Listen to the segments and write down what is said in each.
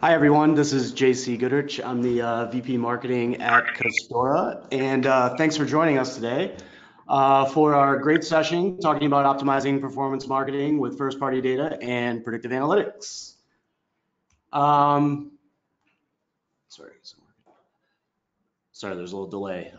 Hi, everyone. This is JC Goodrich. I'm the VP Marketing at Custora, and thanks for joining us today for our great session talking about optimizing performance marketing with first-party data and predictive analytics. Sorry, there's a little delay.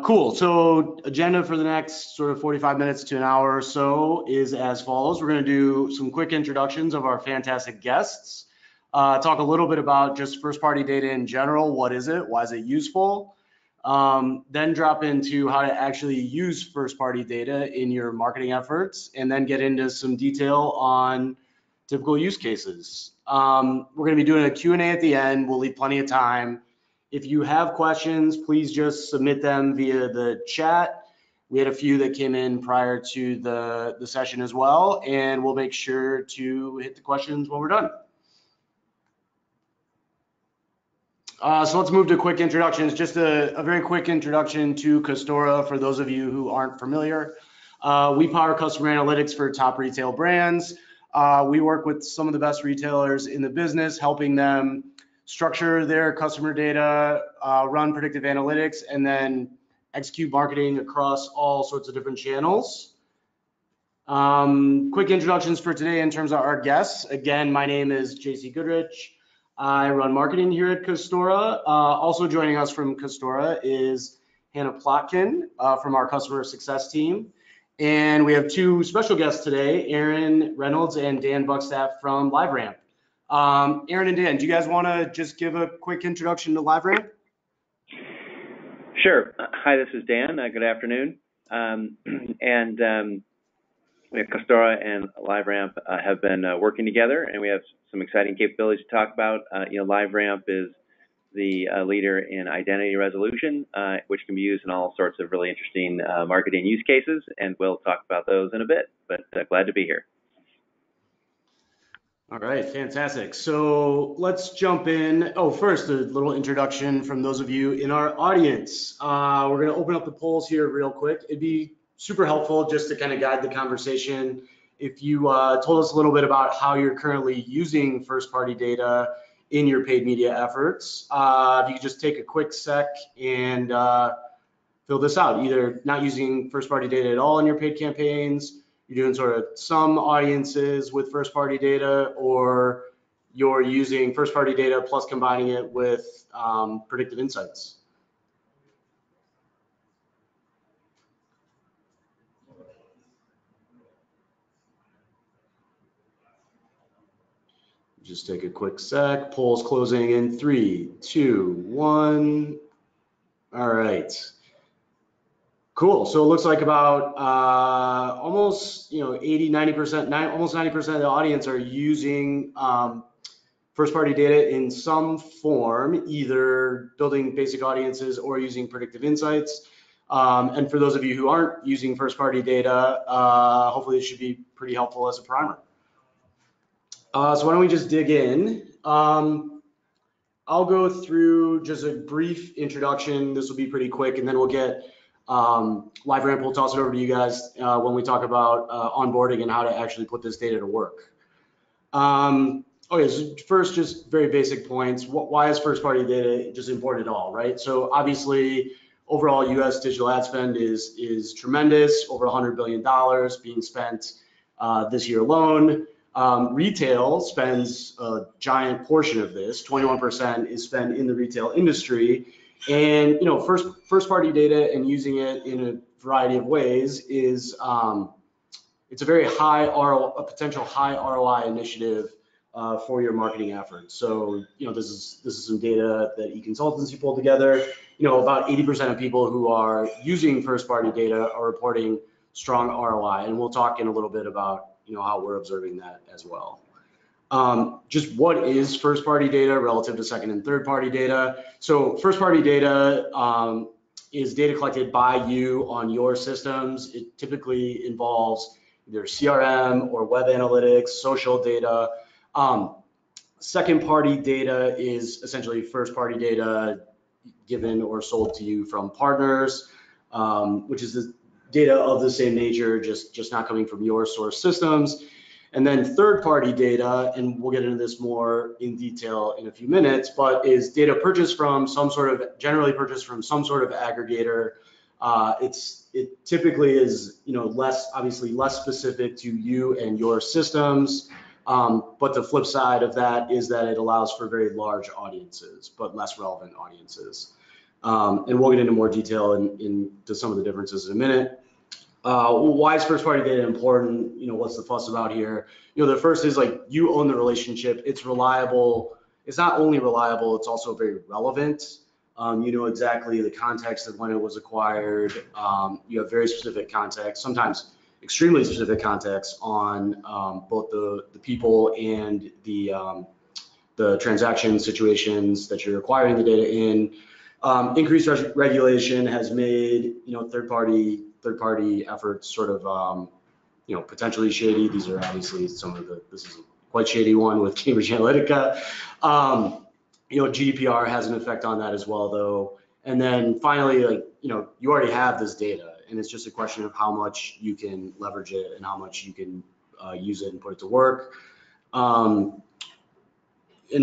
Cool. So agenda for the next sort of 45 minutes to an hour or so is as follows. We're going to do some quick introductions of our fantastic guests. Talk a little bit about just first-party data in general. What is it? Why is it useful? Then drop into how to actually use first-party data in your marketing efforts, and then get into some detail on typical use cases. We're going to be doing a Q&A at the end. We'll leave plenty of time. If you have questions, please just submit them via the chat. We had a few that came in prior to the session as well, and we'll make sure to hit the questions when we're done. So let's move to quick introductions. Just a very quick introduction to Custora for those of you who aren't familiar. We power customer analytics for top retail brands. We work with some of the best retailers in the business, helping them structure their customer data, run predictive analytics, and then execute marketing across all sorts of different channels. Quick introductions for today in terms of our guests. Again, my name is JC Goodrich. I run marketing here at Custora. Also joining us from Custora is Hannah Plotkin from our customer success team. And we have two special guests today, Erin Reynolds and Dan Buckstaff from LiveRamp. Erin and Dan, do you guys want to just give a quick introduction to LiveRamp? Sure. Hi, this is Dan. Good afternoon. Custora and LiveRamp have been working together, and we have some exciting capabilities to talk about. LiveRamp is the leader in identity resolution, which can be used in all sorts of really interesting marketing use cases, and we'll talk about those in a bit, but glad to be here. All right, fantastic. So let's jump in. Oh, first, a little introduction from those of you in our audience. We're going to open up the polls here real quick. It'd be super helpful just to kind of guide the conversation if you told us a little bit about how you're currently using first-party data in your paid media efforts. If you could just take a quick sec and fill this out, either not using first-party data at all in your paid campaigns, you're doing sort of some audiences with first-party data, or you're using first-party data plus combining it with predictive insights. Just take a quick sec. Polls closing in 3, 2, 1. All right. Cool. So it looks like about almost 80, 90%, almost 90% of the audience are using first-party data in some form, either building basic audiences or using predictive insights. And for those of you who aren't using first-party data, hopefully this should be pretty helpful as a primer. So why don't we just dig in? I'll go through just a brief introduction. This will be pretty quick, and then we'll get LiveRamp. We'll toss it over to you guys when we talk about onboarding and how to actually put this data to work. Okay, so first, just very basic points. Why is first-party data just important at all, right? So obviously, overall U.S. digital ad spend is tremendous, over $100 billion being spent this year alone. Retail spends a giant portion of this. 21% is spent in the retail industry, and first-party data and using it in a variety of ways is it's a very a potential high ROI initiative for your marketing efforts. So this is some data that eConsultancy pulled together. About 80% of people who are using first-party data are reporting strong ROI, and we'll talk in a little bit about how we're observing that as well. Just what is first-party data relative to second and third-party data? So first-party data is data collected by you on your systems. It typically involves either CRM or web analytics, social data. Second-party data is essentially first-party data given or sold to you from partners, which is the data of the same nature, just not coming from your source systems. And then third-party data, and we'll get into this more in detail in a few minutes, but is data purchased from some sort of, generally purchased from some sort of aggregator. It typically is, obviously less specific to you and your systems. But the flip side of that is that it allows for very large audiences, but less relevant audiences. And we'll get into more detail into some of the differences in a minute. Why is first-party data important? What's the fuss about here? The first is like you own the relationship. It's reliable. It's not only reliable, it's also very relevant. You know exactly the context of when it was acquired. You have very specific context, sometimes extremely specific context on both the people and the transaction situations that you're acquiring the data in. Increased regulation has made third-party efforts sort of potentially shady. These are obviously this is a quite shady one with Cambridge Analytica. GDPR has an effect on that as well, though. And then finally, you already have this data, and it's just a question of how much you can leverage it and how much you can use it and put it to work. And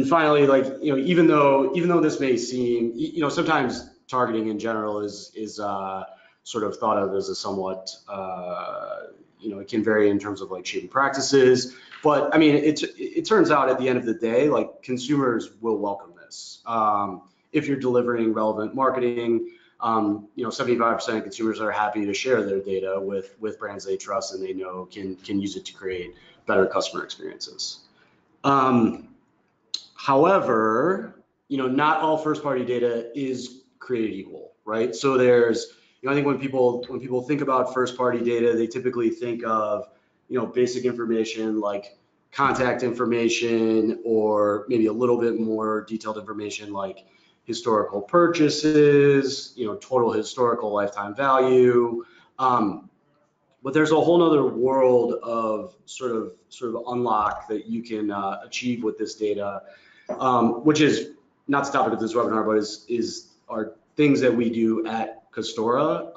finally, even though this may seem, sometimes targeting in general is sort of thought of as a somewhat, it can vary in terms of shady practices. But I mean, it turns out at the end of the day, consumers will welcome this. If you're delivering relevant marketing, 75% of consumers are happy to share their data with brands they trust and they know can use it to create better customer experiences. However, not all first-party data is created equal, right? So there's, I think when people think about first-party data, they typically think of, basic information like contact information, or maybe a little bit more detailed information like historical purchases, total historical lifetime value. But there's a whole nother world of sort of unlock that you can achieve with this data, which is not the topic of this webinar, but are things that we do at Custora.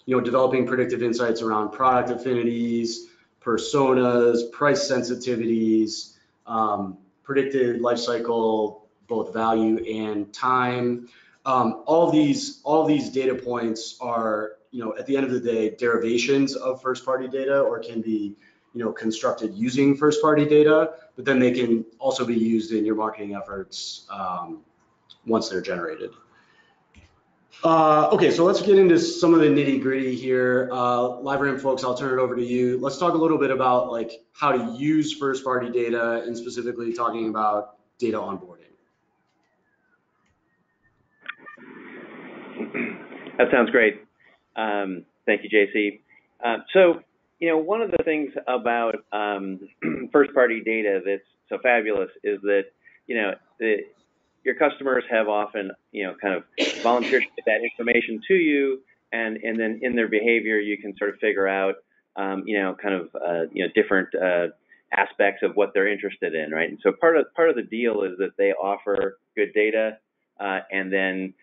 Developing predictive insights around product affinities, personas, price sensitivities, predicted life cycle, both value and time. All these data points are, at the end of the day, derivations of first-party data, or can be, constructed using first-party data, but then they can also be used in your marketing efforts once they're generated. Okay, so let's get into some of the nitty-gritty here. LiveRamp folks, I'll turn it over to you. Let's talk a little bit about how to use first-party data, and specifically talking about data onboarding. That sounds great. Thank you, JC. So, one of the things about first-party data that's so fabulous is that, your customers have often, kind of volunteered to get that information to you, and then in their behavior, you can sort of figure out, different aspects of what they're interested in, right? And so part of the deal is that they offer good data, and then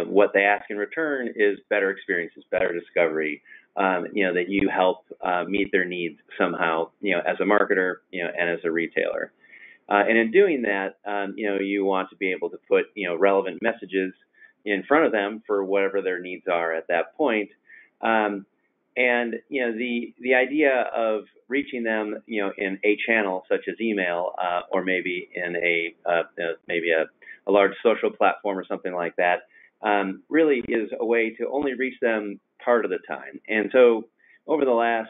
what they ask in return is better experiences, better discovery, that you help meet their needs somehow, as a marketer, and as a retailer. And in doing that, you want to be able to put, relevant messages in front of them for whatever their needs are at that point. And, the idea of reaching them, in a channel such as email, or maybe in a large social platform or something like that, really is a way to only reach them part of the time. And so over the last,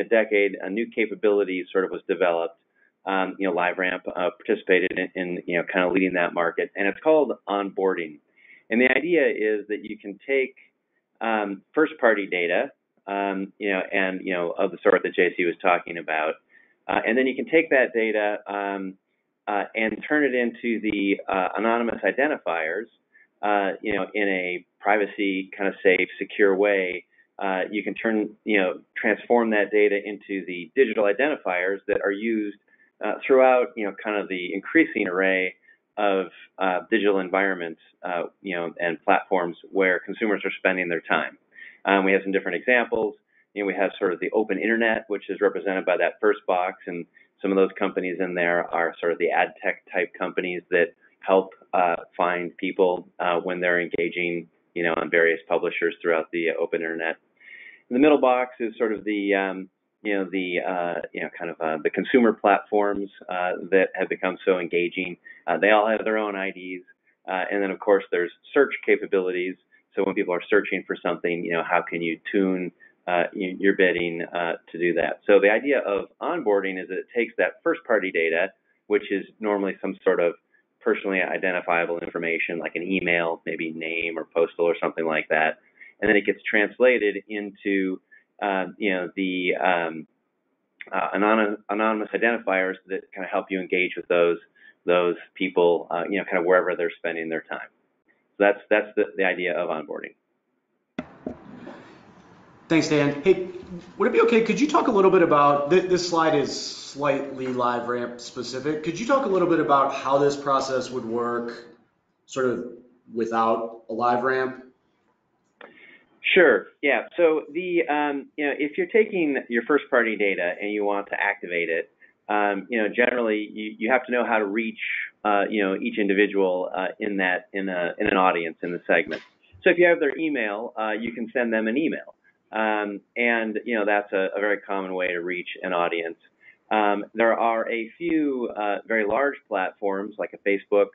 decade, a new capability sort of was developed. LiveRamp participated in kind of leading that market, and it's called onboarding. And the idea is that you can take first-party data, of the sort that JC was talking about, and then you can take that data and turn it into the anonymous identifiers, in a privacy kind of safe, secure way. You can transform that data into the digital identifiers that are used throughout, kind of the increasing array of digital environments, and platforms where consumers are spending their time. We have some different examples. we have sort of the open internet, which is represented by that first box, and some of those companies in there are sort of the ad tech type companies that help find people when they're engaging, on various publishers throughout the open internet. In the middle box is sort of the the consumer platforms that have become so engaging. They all have their own IDs, and then of course there's search capabilities. So when people are searching for something, how can you tune your bidding to do that? So the idea of onboarding is that it takes that first-party data, which is normally some sort of personally identifiable information like an email, maybe name or postal or something like that, and then it gets translated into the anonymous identifiers that kind of help you engage with those people, kind of wherever they're spending their time. So that's the idea of onboarding. Thanks, Dan. Hey, would it be okay? Could you talk a little bit about this slide is slightly LiveRamp specific. Could you talk a little bit about how this process would work, sort of without a LiveRamp? Sure. Yeah. So the if you're taking your first party data and you want to activate it, generally you have to know how to reach each individual in an audience in the segment. So if you have their email, you can send them an email, and that's a very common way to reach an audience. There are a few very large platforms like a Facebook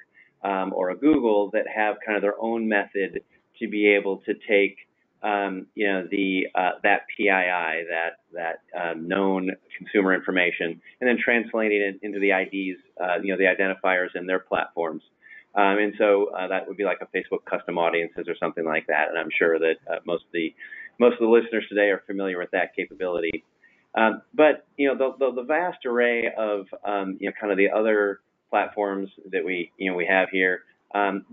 or a Google that have kind of their own method to be able to take that PII, that known consumer information, and then translating it into the IDs, the identifiers in their platforms. And so that would be like a Facebook custom audiences or something like that. And I'm sure that most of the listeners today are familiar with that capability. But the vast array of kind of the other platforms that we have here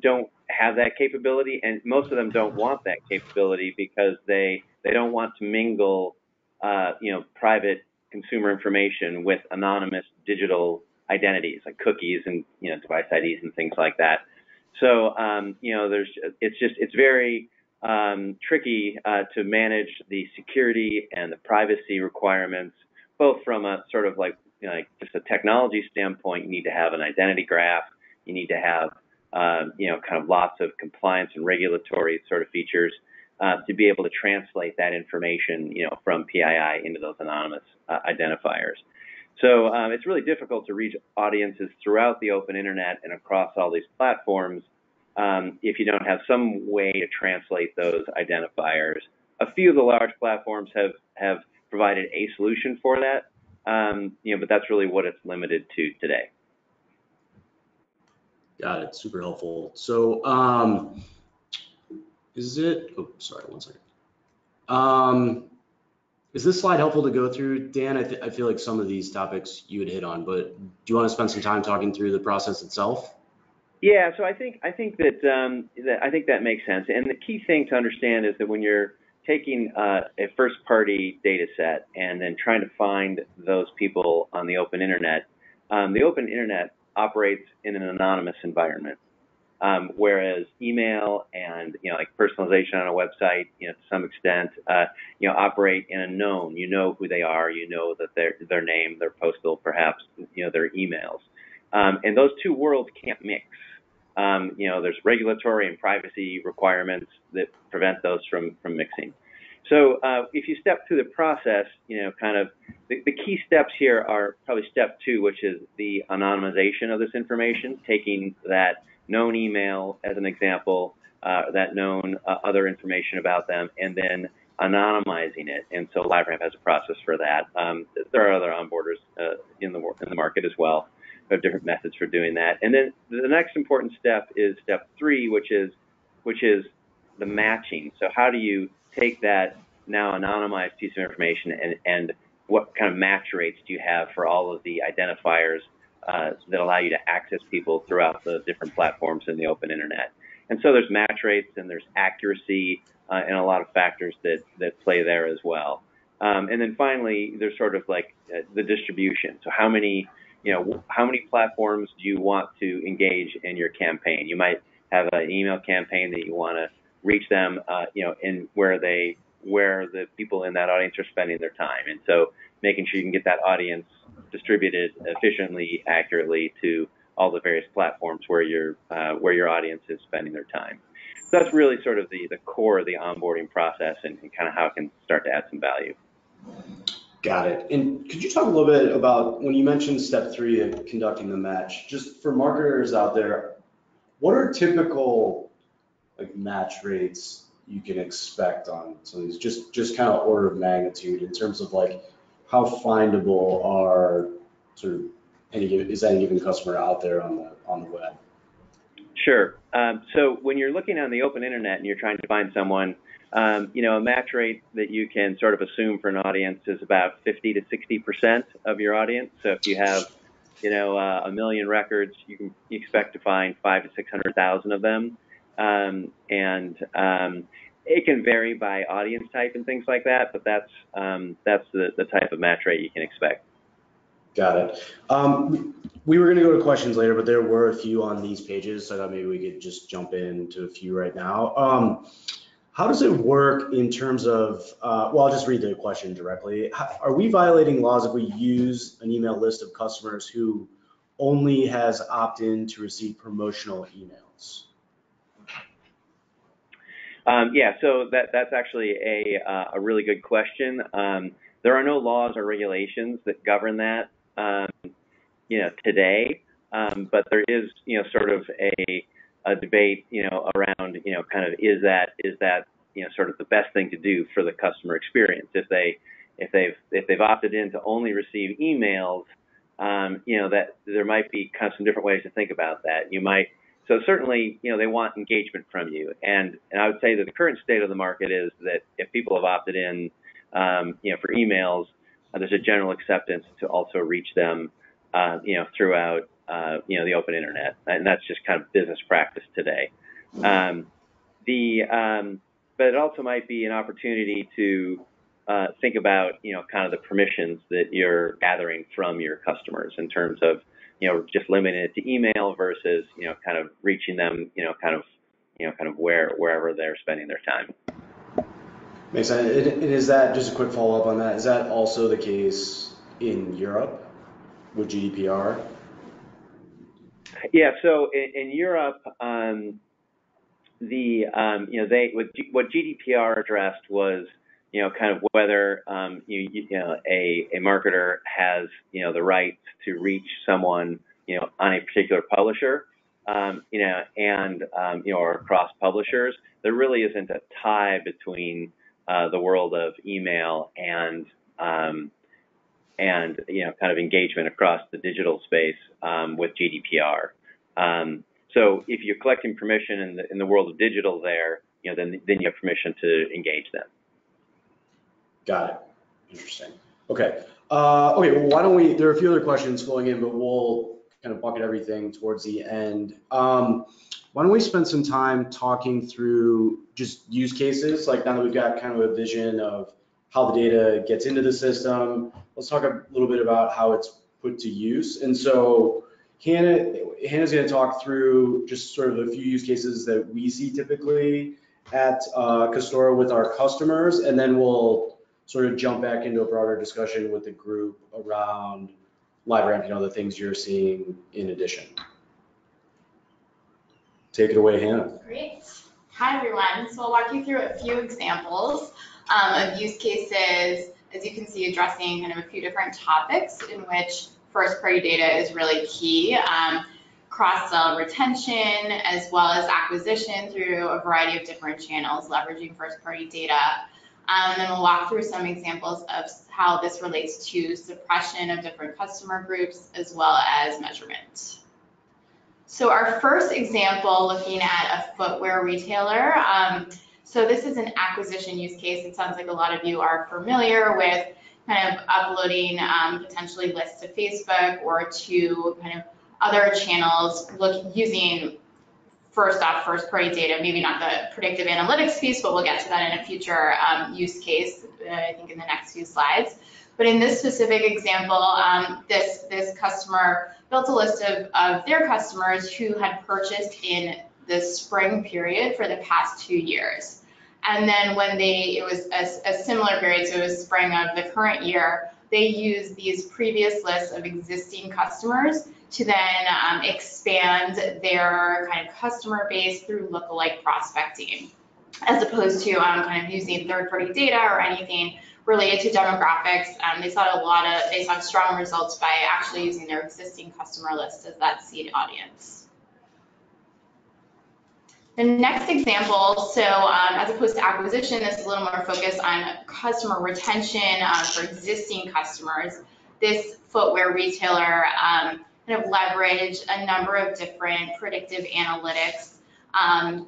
don't have that capability, and most of them don't want that capability because they don't want to mingle private consumer information with anonymous digital identities like cookies and device IDs and things like that. So it's very tricky to manage the security and the privacy requirements, both from a sort of like just a technology standpoint. You need to have an identity graph. You need to have kind of lots of compliance and regulatory sort of features to be able to translate that information, from PII into those anonymous identifiers. So it's really difficult to reach audiences throughout the open internet and across all these platforms if you don't have some way to translate those identifiers. A few of the large platforms have provided a solution for that, but that's really what it's limited to today. Got it. Super helpful. So is it, oh, sorry, one second. Is this slide helpful to go through, Dan? I feel like some of these topics you would hit on, but do you want to spend some time talking through the process itself? Yeah, so I think that makes sense. And the key thing to understand is that when you're taking a first-party data set and then trying to find those people on the open internet operates in an anonymous environment, whereas email and like personalization on a website, to some extent, operate in a known. You know who they are. You know that their name, their postal, perhaps their emails, and those two worlds can't mix. There's regulatory and privacy requirements that prevent those from mixing. So if you step through the process, kind of the key steps here are probably step 2, which is the anonymization of this information, taking that known email as an example, that known other information about them, and then anonymizing it. And so LiveRamp has a process for that. There are other onboarders in the market as well. We have different methods for doing that. And then the next important step is step 3, which is the matching. So how do you take that now anonymized piece of information and what kind of match rates do you have for all of the identifiers that allow you to access people throughout the different platforms in the open internet? And so there's match rates and there's accuracy and a lot of factors that play there as well. And then finally, there's sort of like the distribution. So how many platforms do you want to engage in your campaign? You might have an email campaign that you want to reach them, in where they where the people in that audience are spending their time. And so making sure you can get that audience distributed efficiently, accurately to all the various platforms where your audience is spending their time. So that's really sort of the core of the onboarding process and kind of how it can start to add some value. Got it. And could you talk a little bit about when you mentioned step 3 of conducting the match, just for marketers out there, what are typical like match rates you can expect on some of these, just kind of order of magnitude in terms of like how findable are sort of any given customer out there on the web? Sure. So when you're looking on the open internet and you're trying to find someone, you know, a match rate that you can sort of assume for an audience is about 50 to 60% of your audience. So if you have, you know, 1 million records, you expect to find 500,000 to 600,000 of them. It can vary by audience type and things like that, but that's the type of match rate you can expect. Got it. We were going to go to questions later, but there were a few on these pages, so I thought maybe we could just jump into a few right now. How does it work in terms of, well, I'll just read the question directly. Are we violating laws if we use an email list of customers who only has opt-in to receive promotional emails? Yeah, so that's actually a really good question. There are no laws or regulations that govern that, you know, today, but there is, you know, sort of a debate, you know, around, you know, kind of is that you know, sort of the best thing to do for the customer experience. If they've opted in to only receive emails, you know, that there might be kind of some different ways to think about that. So certainly, you know, they want engagement from you, and I would say that the current state of the market is that if people have opted in, you know, for emails, there's a general acceptance to also reach them, you know, throughout, you know, the open internet, and that's just kind of business practice today. But it also might be an opportunity to think about, you know, kind of the permissions that you're gathering from your customers in terms of, you know, just limiting it to email versus, you know, kind of reaching them, you know, kind of wherever they're spending their time. Makes sense. And is that, just a quick follow-up on that, is that also the case in Europe with GDPR? Yeah, so in Europe, you know, what GDPR addressed was, you know, kind of whether you know, a marketer has, you know, the right to reach someone, you know, on a particular publisher, you know, and you know, or across publishers. There really isn't a tie between the world of email and you know, kind of engagement across the digital space with GDPR. So if you're collecting permission in the world of digital there, you know, then you have permission to engage them. Got it. Interesting. Okay. Okay. Well, why don't we? There are a few other questions flowing in, but we'll kind of bucket everything towards the end. Why don't we spend some time talking through just use cases? Like now that we've got kind of a vision of how the data gets into the system, let's talk a little bit about how it's put to use. And so Hannah's going to talk through just sort of a few use cases that we see typically at Custora with our customers, and then we'll sort of jump back into a broader discussion with the group around LiveRamp, you know, the things you're seeing in addition. Take it away, Hannah. Great. Hi, everyone. So I'll walk you through a few examples of use cases, as you can see, addressing kind of a few different topics in which first-party data is really key. Cross-sell retention, as well as acquisition through a variety of different channels, leveraging first-party data. And then we'll walk through some examples of how this relates to suppression of different customer groups, as well as measurement. So our first example, looking at a footwear retailer. So this is an acquisition use case. It sounds like a lot of you are familiar with kind of uploading potentially lists to Facebook or to kind of other channels, using first off first-party data, maybe not the predictive analytics piece, but we'll get to that in a future use case, I think in the next few slides. But in this specific example, this customer built a list of their customers who had purchased in the spring period for the past 2 years. And then when it was a similar period, so it was spring of the current year, they used these previous lists of existing customers to then expand their kind of customer base through lookalike prospecting, as opposed to kind of using third-party data or anything related to demographics. They saw strong results by actually using their existing customer list as that seed audience. The next example, so as opposed to acquisition, this is a little more focused on customer retention for existing customers. This footwear retailer kind of leveraged a number of different predictive analytics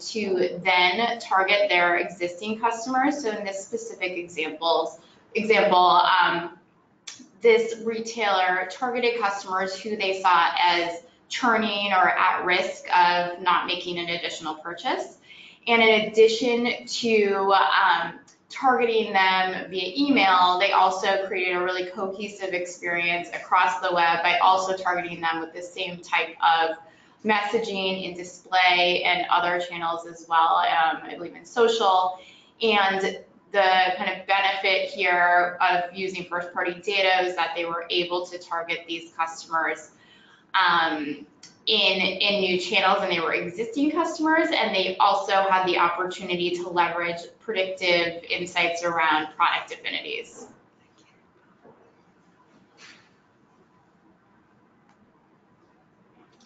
to then target their existing customers. So in this specific example, this retailer targeted customers who they saw as churning or at risk of not making an additional purchase. And in addition to targeting them via email, they also created a really cohesive experience across the web by also targeting them with the same type of messaging in display and other channels as well, I believe in social. And the kind of benefit here of using first-party data is that they were able to target these customers in new channels, and they were existing customers, and they also had the opportunity to leverage predictive insights around product affinities.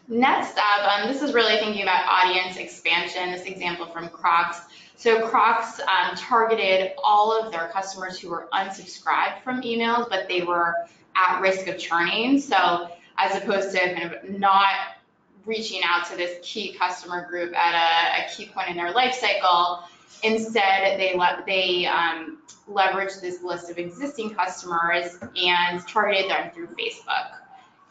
Next up, this is really thinking about audience expansion, this example from Crocs. So Crocs targeted all of their customers who were unsubscribed from emails, but they were at risk of churning. So as opposed to kind of not reaching out to this key customer group at a key point in their life cycle, instead they leveraged this list of existing customers and targeted them through Facebook.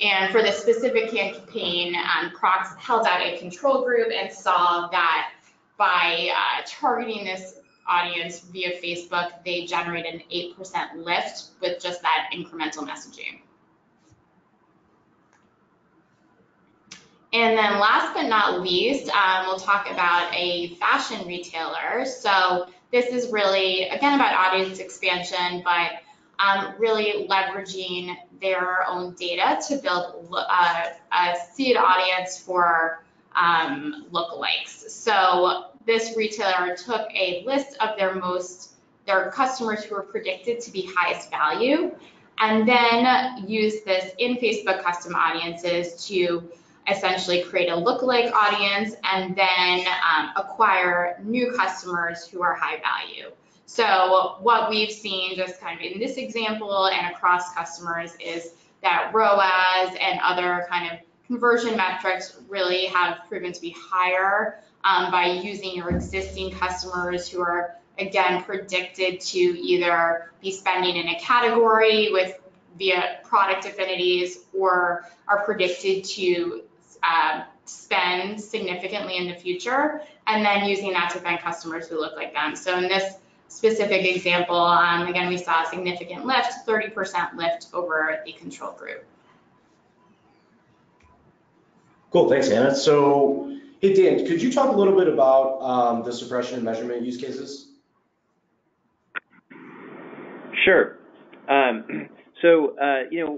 And for this specific campaign, Crocs held out a control group and saw that by targeting this audience via Facebook, they generated an 8% lift with just that incremental messaging. And then last but not least, we'll talk about a fashion retailer. So this is really, again, about audience expansion, but really leveraging their own data to build a seed audience for lookalikes. So this retailer took a list of their customers who were predicted to be highest value, and then used this in Facebook custom audiences to essentially create a lookalike audience and then acquire new customers who are high value. So what we've seen just kind of in this example and across customers is that ROAS and other kind of conversion metrics really have proven to be higher by using your existing customers who are, again, predicted to either be spending in a category via product affinities or are predicted to spend significantly in the future, and then using that to find customers who look like them. So in this specific example, again, we saw a significant lift, 30% lift over the control group. Cool, thanks, Anna. So, hey, Dan, could you talk a little bit about the suppression and measurement use cases? Sure.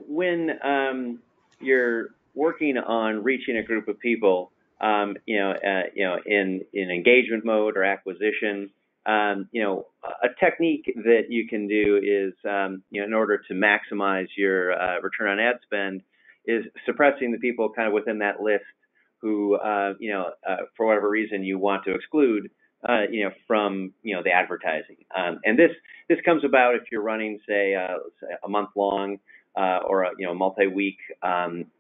When you're working on reaching a group of people, in engagement mode or acquisition, a technique that you can do is, in order to maximize your return on ad spend, is suppressing the people kind of within that list who, for whatever reason you want to exclude, from, the advertising. And this comes about if you're running, say, a month-long or a multi-week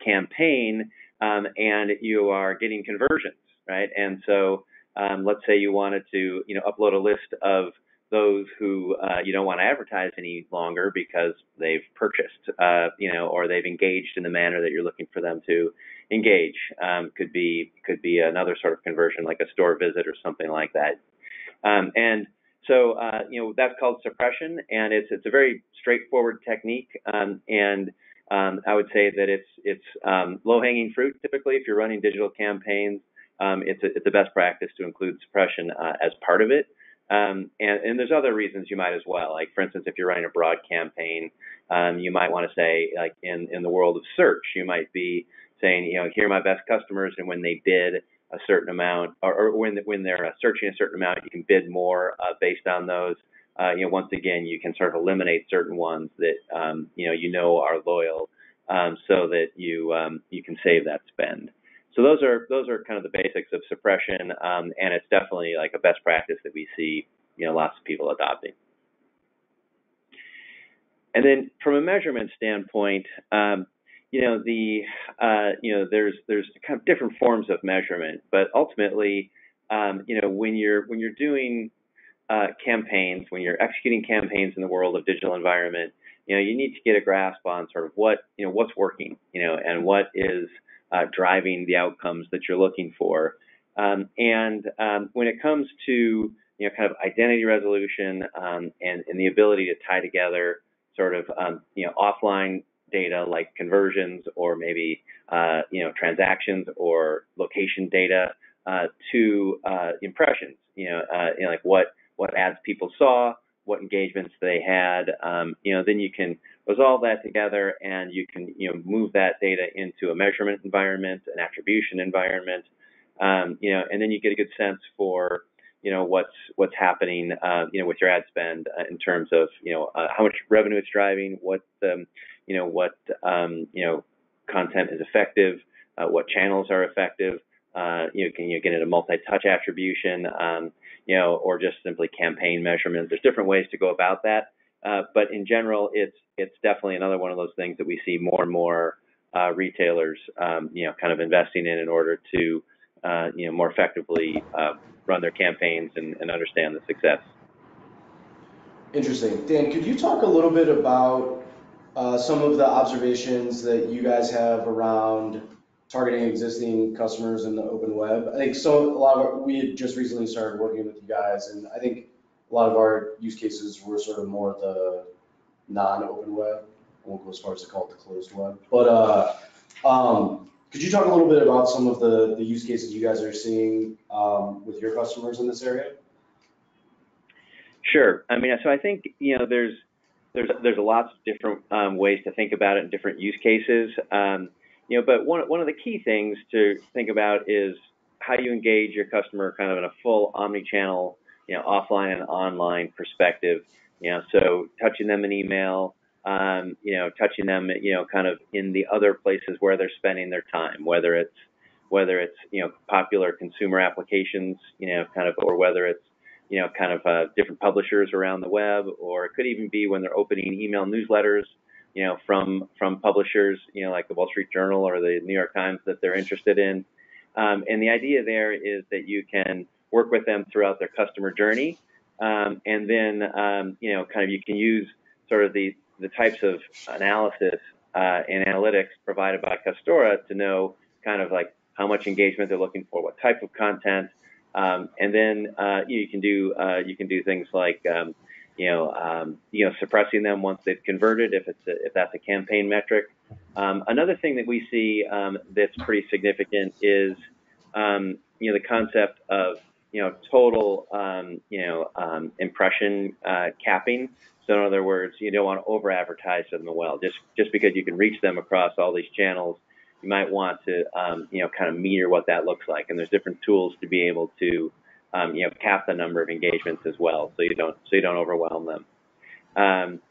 campaign, and you are getting conversions, right? And so let's say you wanted to, upload a list of those who you don't want to advertise any longer because they've purchased, or they've engaged in the manner that you're looking for them to engage. Could be another sort of conversion, like a store visit or something like that. And so, that's called suppression, and it's a very straightforward technique. And I would say that it's low-hanging fruit. Typically, if you're running digital campaigns, it's a best practice to include suppression as part of it. And there's other reasons you might as well. Like, for instance, if you're running a broad campaign, you might want to say, like in the world of search, you might be saying, here are my best customers, and when they bid a certain amount, or when they're searching a certain amount, you can bid more based on those. Once again, you can sort of eliminate certain ones that are loyal, so that you can save that spend. So those are kind of the basics of suppression, and it's definitely like a best practice that we see lots of people adopting. And then from a measurement standpoint, there's kind of different forms of measurement, but ultimately, when you're doing campaigns, when you're executing campaigns in the world of digital environment, you need to get a grasp on sort of what's working, and what is driving the outcomes that you're looking for. And when it comes to kind of identity resolution and the ability to tie together sort of offline data like conversions or maybe transactions or location data to impressions, like what ads people saw, what engagements they had, then you can resolve that together, and you can move that data into a measurement environment, an attribution environment, and then you get a good sense for what's happening with your ad spend in terms of how much revenue it's driving, what content is effective, what channels are effective. Can you get into multi-touch attribution, or just simply campaign measurement? There's different ways to go about that, but in general, it's definitely another one of those things that we see more and more retailers, kind of investing in order to, more effectively run their campaigns and understand the success. Interesting. Dan, could you talk a little bit about some of the observations that you guys have around targeting existing customers in the open web? I think we had just recently started working with you guys, and I think a lot of our use cases were sort of more the non-open web. I won't go as far as to call it the closed web, but could you talk a little bit about some of the use cases you guys are seeing with your customers in this area? Sure. I mean, so I think there's lots of different ways to think about it in different use cases. But one of the key things to think about is how you engage your customer kind of in a full omni-channel, offline and online perspective. So touching them in email, touching them, kind of in the other places where they're spending their time, whether it's popular consumer applications, kind of, or whether it's kind of different publishers around the web, or it could even be when they're opening email newsletters, from publishers, like the Wall Street Journal or the New York Times that they're interested in. And the idea there is that you can work with them throughout their customer journey, and then kind of you can use sort of the types of analysis and analytics provided by Custora to know kind of like how much engagement they're looking for, what type of content, and then you can do things like suppressing them once they've converted if that's a campaign metric. Another thing that we see that's pretty significant is the concept of total impression capping. So in other words, you don't want to over advertise them well. Just because you can reach them across all these channels, you might want to kind of meter what that looks like. And there's different tools to be able to cap the number of engagements as well, so you don't overwhelm them. And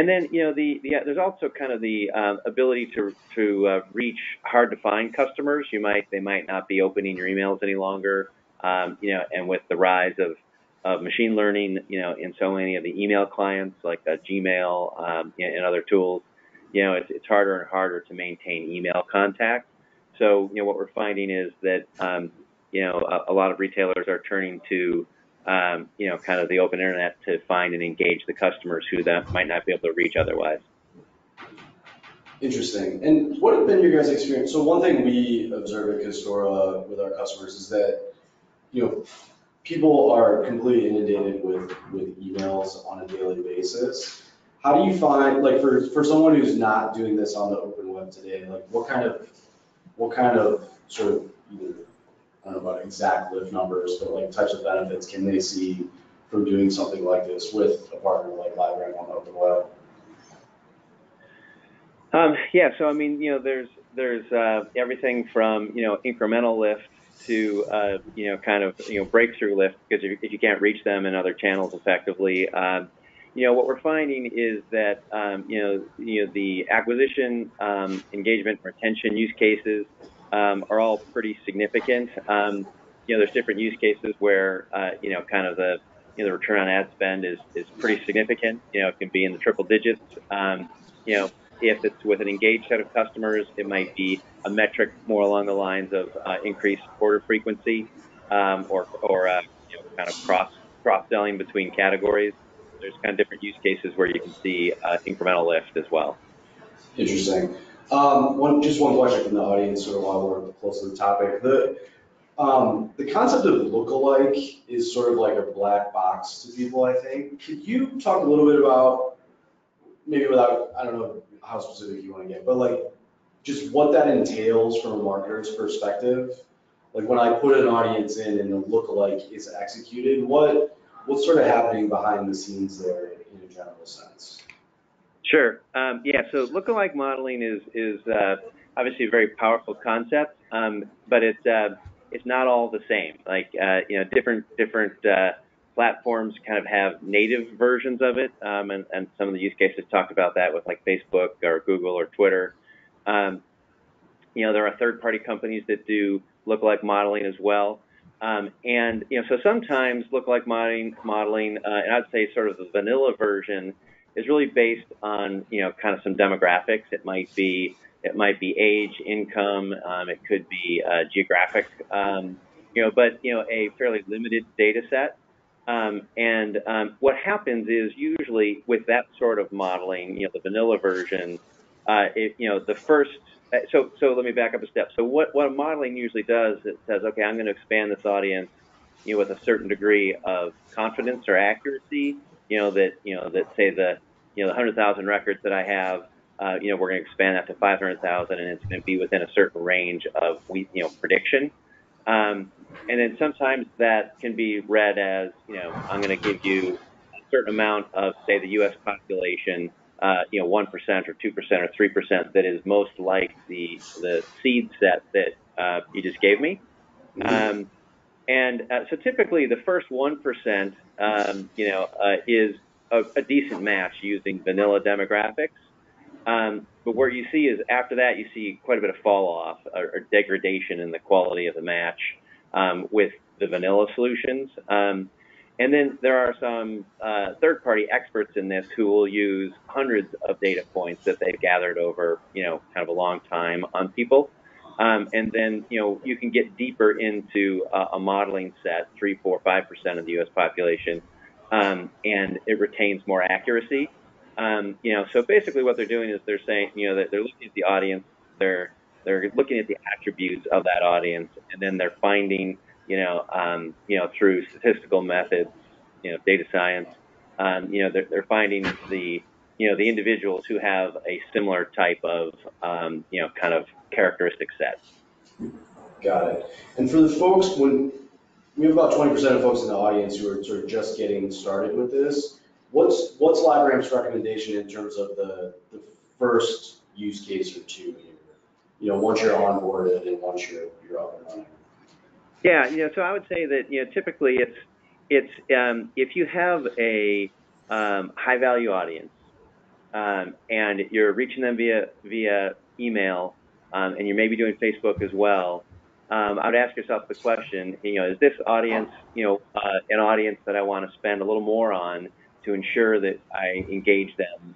then there's also kind of the ability to reach hard to find customers. They might not be opening your emails any longer. And with the rise of machine learning, in so many of the email clients like Gmail and other tools, it's harder and harder to maintain email contact. So what we're finding is that a lot of retailers are turning to kind of the open internet to find and engage the customers who that might not be able to reach otherwise. Interesting. And what have been your guys' experience? So one thing we observe at Custora with our customers is that people are completely inundated with emails on a daily basis. How do you find, like, for someone who's not doing this on the open web today, like what kind of sort of, I don't know about exact lift numbers, but like types of benefits can they see from doing something like this with a partner like LiveRamp on the open web? Yeah, so I mean, there's everything from incremental lift to kind of breakthrough lift, because if you can't reach them in other channels effectively, what we're finding is that the acquisition, engagement, retention use cases are all pretty significant. There's different use cases where kind of the return on ad spend is pretty significant. It can be in the triple digits. If it's with an engaged set of customers, it might be a metric more along the lines of increased order frequency, or kind of cross-selling between categories. There's kind of different use cases where you can see incremental lift as well. Interesting. Just one question from the audience, sort of while we're close to the topic. The concept of lookalike is sort of like a black box to people, I think. Could you talk a little bit about, maybe without, I don't know how specific you want to get, but like just what that entails from a marketer's perspective? Like when I put an audience in and the lookalike is executed, what's sort of happening behind the scenes there in a general sense? Sure. Yeah. So lookalike modeling is obviously a very powerful concept, but it's not all the same. Like different platforms kind of have native versions of it, and some of the use cases talked about that with like Facebook or Google or Twitter. There are third-party companies that do lookalike modeling as well. So sometimes lookalike modeling, and I'd say sort of the vanilla version, is really based on kind of some demographics. It might be age, income, it could be geographic, but a fairly limited data set. What happens is usually with that sort of modeling, the vanilla version, the first. So let me back up a step. So what modeling usually does, it says, okay, I'm going to expand this audience, with a certain degree of confidence or accuracy, that say the 100,000 records that I have, we're going to expand that to 500,000, and it's going to be within a certain range of prediction. And then sometimes that can be read as, I'm going to give you a certain amount of, say, the U.S. population, 1% or 2% or 3% that is most like the seed set that you just gave me. So typically the first 1%, is a decent match using vanilla demographics. But what you see is after that, you see quite a bit of fall off or degradation in the quality of the match with the vanilla solutions. And then there are some third-party experts in this who will use hundreds of data points that they've gathered over, kind of a long time on people. And then, you can get deeper into a modeling set, 3, 4, 5% of the U.S. population, and it retains more accuracy. So basically what they're doing is they're saying, that they're looking at the audience, they're looking at the attributes of that audience, and then they're finding, through statistical methods, data science, they're finding the individuals who have a similar type of, kind of characteristic set. Got it. And for the folks, when we have about 20% of folks in the audience who are sort of just getting started with this, what's LiveRamp's recommendation in terms of the first use case or two here? Once you're onboarded and once you're up and running. Yeah, so I would say that typically it's if you have a high value audience and you're reaching them via email, and you're maybe doing Facebook as well, I would ask yourself the question, is this audience an audience that I want to spend a little more on to ensure that I engage them,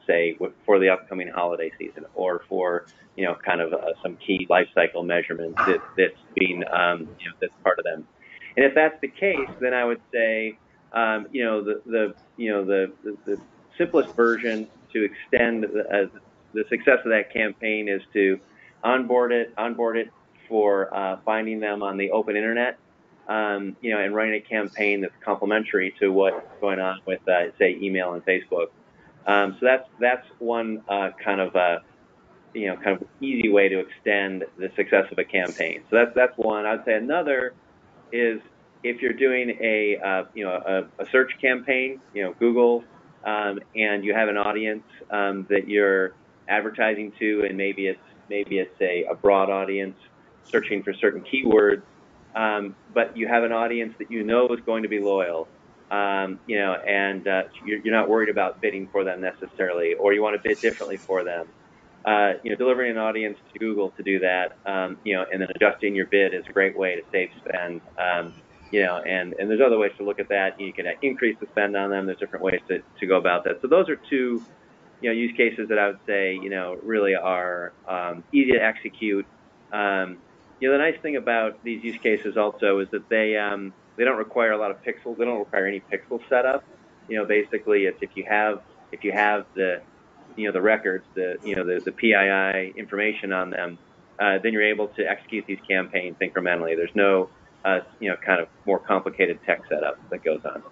say for the upcoming holiday season, or for kind of some key life cycle measurements that's being that's part of them. And if that's the case, then I would say the simplest version to extend the success of that campaign is to onboard it for finding them on the open internet, and running a campaign that's complementary to what's going on with, say, email and Facebook. So that's one kind of easy way to extend the success of a campaign. So that's one. I'd say another is if you're doing a search campaign, Google, and you have an audience that you're advertising to, and maybe it's a broad audience searching for certain keywords, but you have an audience that is going to be loyal, and you're not worried about bidding for them necessarily, or you want to bid differently for them. Delivering an audience to Google to do that, and then adjusting your bid is a great way to save spend. And there's other ways to look at that. You can increase the spend on them. There's different ways to go about that. So those are two, use cases that I would say, really are easy to execute. The nice thing about these use cases also is that they don't require a lot of pixels. They don't require any pixel setup. Basically, it's if you have the records, the PII information on them, then you're able to execute these campaigns incrementally. There's no kind of more complicated tech setup that goes on.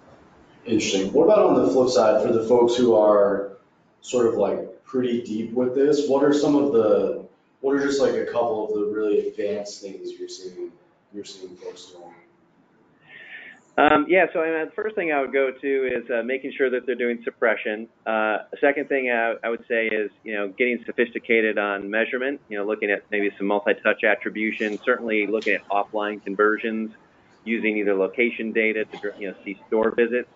Interesting. What about on the flip side for the folks who are sort of like pretty deep with this? What are just like a couple of the really advanced things you're seeing folks doing? So the first thing I would go to is making sure that they're doing suppression. A second thing I would say is, getting sophisticated on measurement, looking at maybe some multi-touch attribution, certainly looking at offline conversions, using either location data to, see store visits,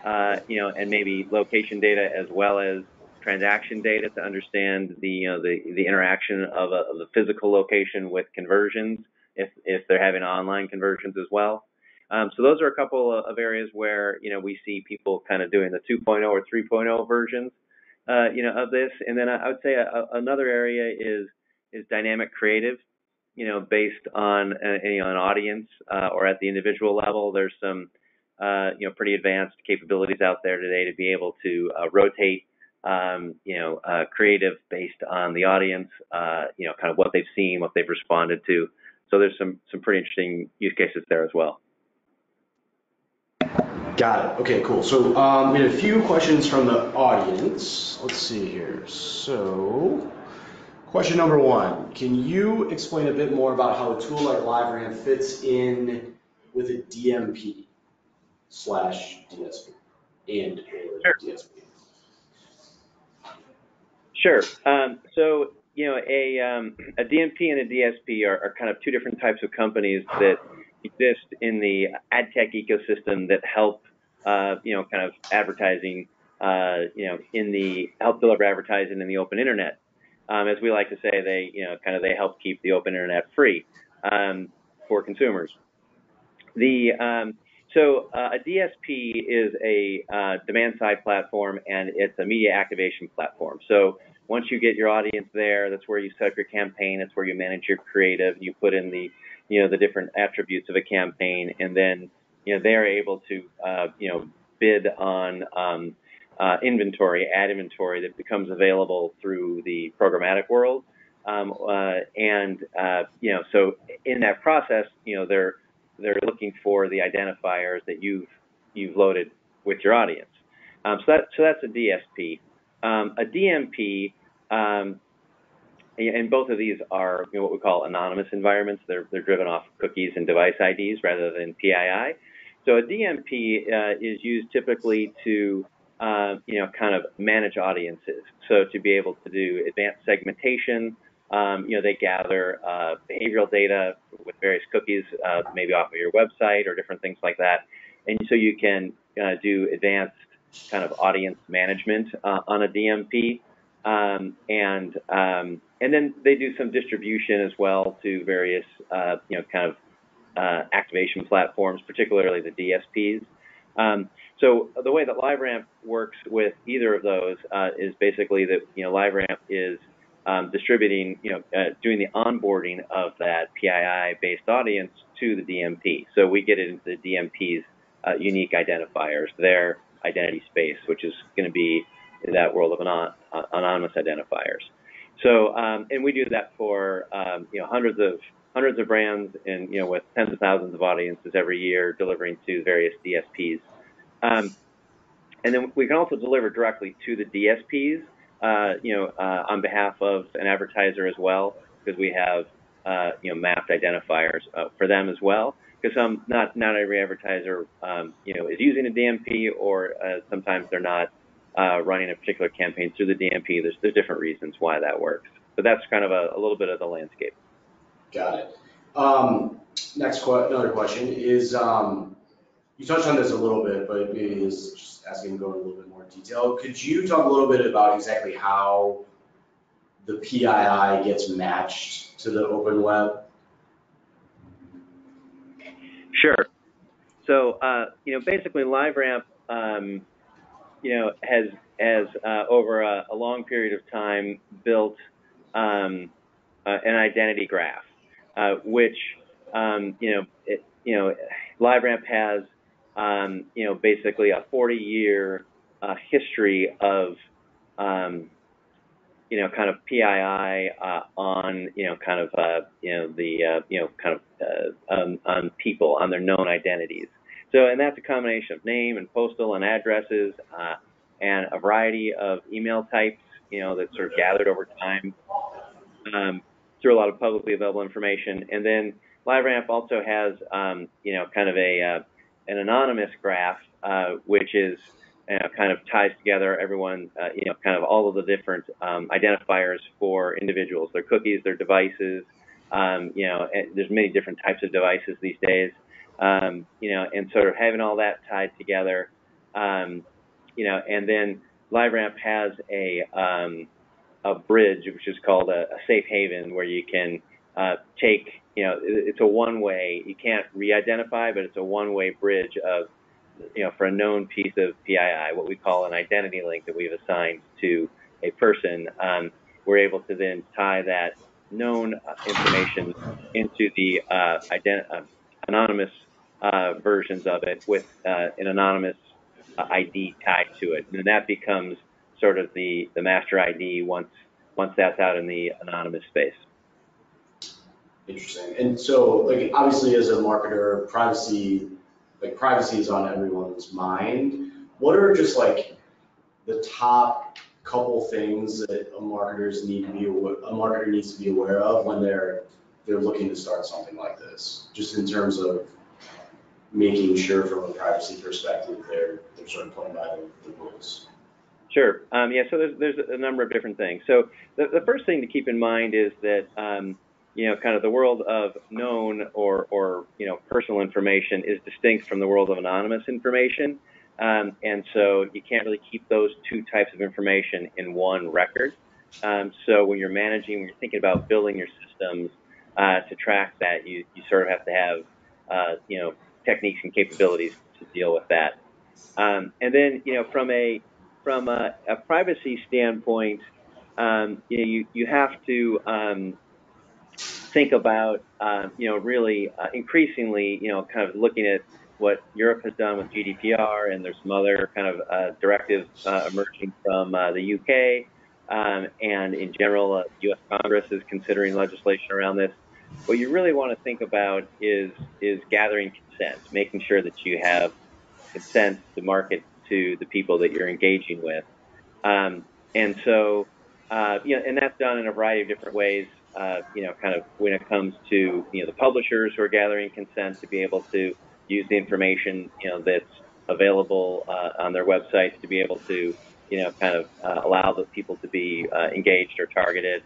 and maybe location data as well as transaction data to understand the interaction of the physical location with conversions, if they're having online conversions as well. So those are a couple of areas where, we see people kind of doing the 2.0 or 3.0 versions, of this. And then I would say another area is dynamic creative, based on an audience or at the individual level. There's some, pretty advanced capabilities out there today to be able to rotate, creative based on the audience, kind of what they've seen, what they've responded to. So there's some pretty interesting use cases there as well. Got it. Okay, cool. So we had a few questions from the audience. Let's see here. So question number one, can you explain a bit more about how a tool like LiveRamp fits in with a DMP / DSP and or DSP? Sure. So, a DMP and a DSP are kind of two different types of companies that exist in the ad tech ecosystem that help, kind of advertising, help deliver advertising in the open internet. As we like to say, they help keep the open internet free for consumers. So a DSP is a demand-side platform, and it's a media activation platform. So once you get your audience there, that's where you set up your campaign. That's where you manage your creative. You put in the different attributes of a campaign, and then they're able to bid on ad inventory that becomes available through the programmatic world. So in that process, they're looking for the identifiers that you've loaded with your audience. So that's a DSP. A DMP, and both of these are what we call anonymous environments. They're driven off cookies and device IDs rather than PII. So a DMP is used typically to kind of manage audiences. So to be able to do advanced segmentation. They gather behavioral data with various cookies, maybe off of your website or different things like that. And so you can do advanced kind of audience management on a DMP. And then they do some distribution as well to various, kind of activation platforms, particularly the DSPs. So the way that LiveRamp works with either of those is basically that, LiveRamp is distributing, doing the onboarding of that PII-based audience to the DMP. So we get it into the DMP's unique identifiers, their identity space, which is going to be in that world of anonymous identifiers. So, and we do that for hundreds of brands, and with tens of thousands of audiences every year, delivering to various DSPs. And then we can also deliver directly to the DSPs. On behalf of an advertiser as well, because we have, mapped identifiers for them as well. because not every advertiser is using a DMP, or sometimes they're not running a particular campaign through the DMP. There's different reasons why that works, but that's kind of a little bit of the landscape. Got it. Another question is, you touched on this a little bit, but maybe is just asking to go into a little bit more detail. Could you talk a little bit about exactly how the PII gets matched to the open web? Sure. So, basically LiveRamp, has over a long period of time built an identity graph, which, LiveRamp has, basically a 40-year history of, kind of PII on, on people, on their known identities. So, and that's a combination of name and postal and addresses, and a variety of email types, that's sort of gathered over time through a lot of publicly available information. And then LiveRamp also has, kind of an anonymous graph, which is kind of ties together everyone, kind of all of the different identifiers for individuals, their cookies, their devices. And there's many different types of devices these days. And sort of having all that tied together, and then LiveRamp has a bridge, which is called a safe haven, where you can take, it's a one-way, you can't re-identify, but it's a one-way bridge of, for a known piece of PII, what we call an identity link that we've assigned to a person. We're able to then tie that known information into the anonymous versions of it with an anonymous ID tied to it, and that becomes sort of the master ID once that's out in the anonymous space. Interesting. And so, like, obviously, as a marketer, privacy is on everyone's mind. What are just like the top couple things that a marketer needs to be aware of when they're looking to start something like this, just in terms of making sure from a privacy perspective they're sort of playing by the rules? Sure. So there's a number of different things. So the first thing to keep in mind is that kind of the world of known or personal information is distinct from the world of anonymous information, and so you can't really keep those two types of information in one record. So when you're thinking about building your systems to track that, you sort of have to have techniques and capabilities to deal with that. And then from a privacy standpoint, you have to think about really increasingly kind of looking at what Europe has done with GDPR, and there's some other kind of directives emerging from the UK, and in general, U.S. Congress is considering legislation around this. What you really want to think about is gathering consent, making sure that you have consent to market to the people that you're engaging with, and so and that's done in a variety of different ways. Kind of when it comes to the publishers who are gathering consent to be able to use the information that's available on their websites to be able to kind of allow the people to be engaged or targeted.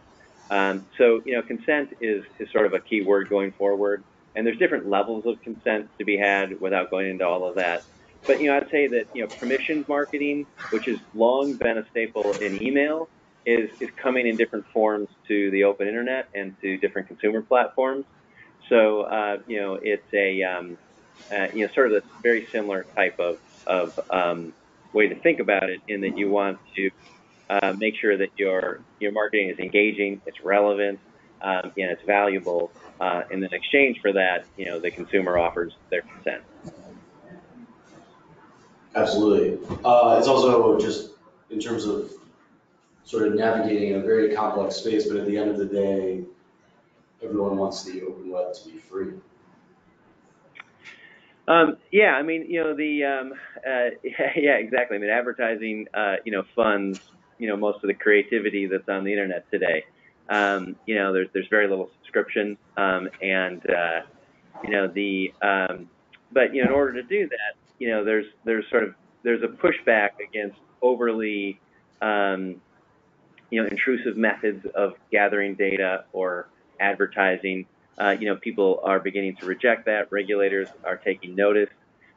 So consent is sort of a key word going forward, and there's different levels of consent to be had without going into all of that. But I'd say that permissions marketing, which has long been a staple in email, is coming in different forms to the open internet and to different consumer platforms. So it's a sort of a very similar type of way to think about it, in that you want to make sure that your marketing is engaging, it's relevant, and it's valuable. And in exchange for that, the consumer offers their consent. Absolutely. It's also just in terms of sort of navigating a very complex space, but at the end of the day, everyone wants the open web to be free. Yeah, I mean, yeah, exactly. I mean, advertising, funds, most of the creativity that's on the internet today. There's very little subscription, and But in order to do that, there's a pushback against overly intrusive methods of gathering data or advertising. People are beginning to reject that. Regulators are taking notice.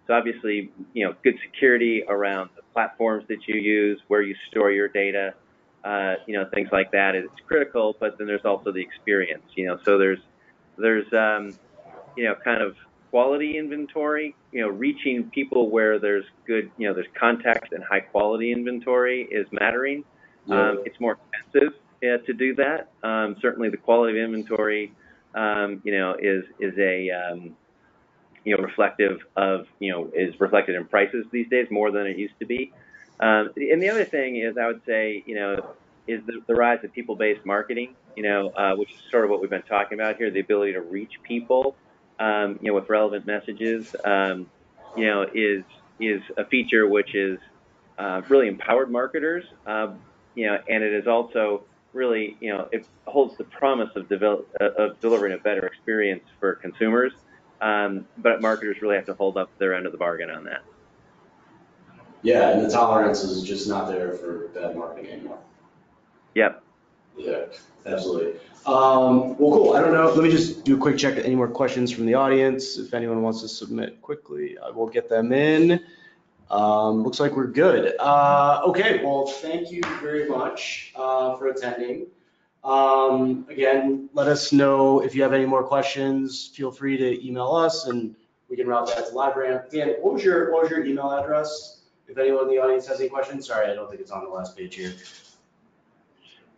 So obviously, good security around the platforms that you use, where you store your data, things like that is critical. But then there's also the experience. So there's kind of quality inventory. Reaching people where there's good, there's context and high quality inventory is mattering. Yeah. It's more expensive to do that. Certainly, the quality of inventory, is a reflective of is reflected in prices these days more than it used to be. And the other thing is, I would say, is the rise of people-based marketing. Which is sort of what we've been talking about here. The ability to reach people, with relevant messages, is a feature which is really empowered marketers. And it is also really, it holds the promise of delivering a better experience for consumers. But marketers really have to hold up their end of the bargain on that. Yeah, and the tolerance is just not there for bad marketing anymore. Yep. Yeah, absolutely. Well, cool. I don't know. Let me just do a quick check. Any more questions from the audience? If anyone wants to submit quickly, I will get them in. Looks like we're good. Okay, well, thank you very much for attending. Again, let us know if you have any more questions. Feel free to email us, and we can route that to LiveRamp. Dan, what was your email address? If anyone in the audience has any questions, sorry, I don't think it's on the last page here.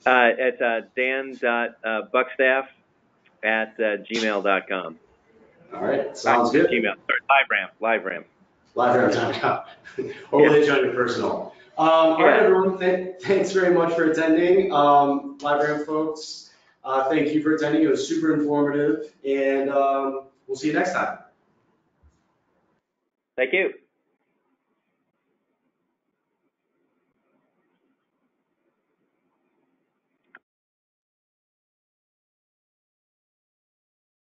It's dan.buckstaff@gmail.com. All right, sounds good. Gmail, sorry, LiveRamp. LiveRamp.com. Hopefully it's on your personal. All right, everyone, thanks very much for attending. LiveRamp folks, thank you for attending. It was super informative, and we'll see you next time. Thank you.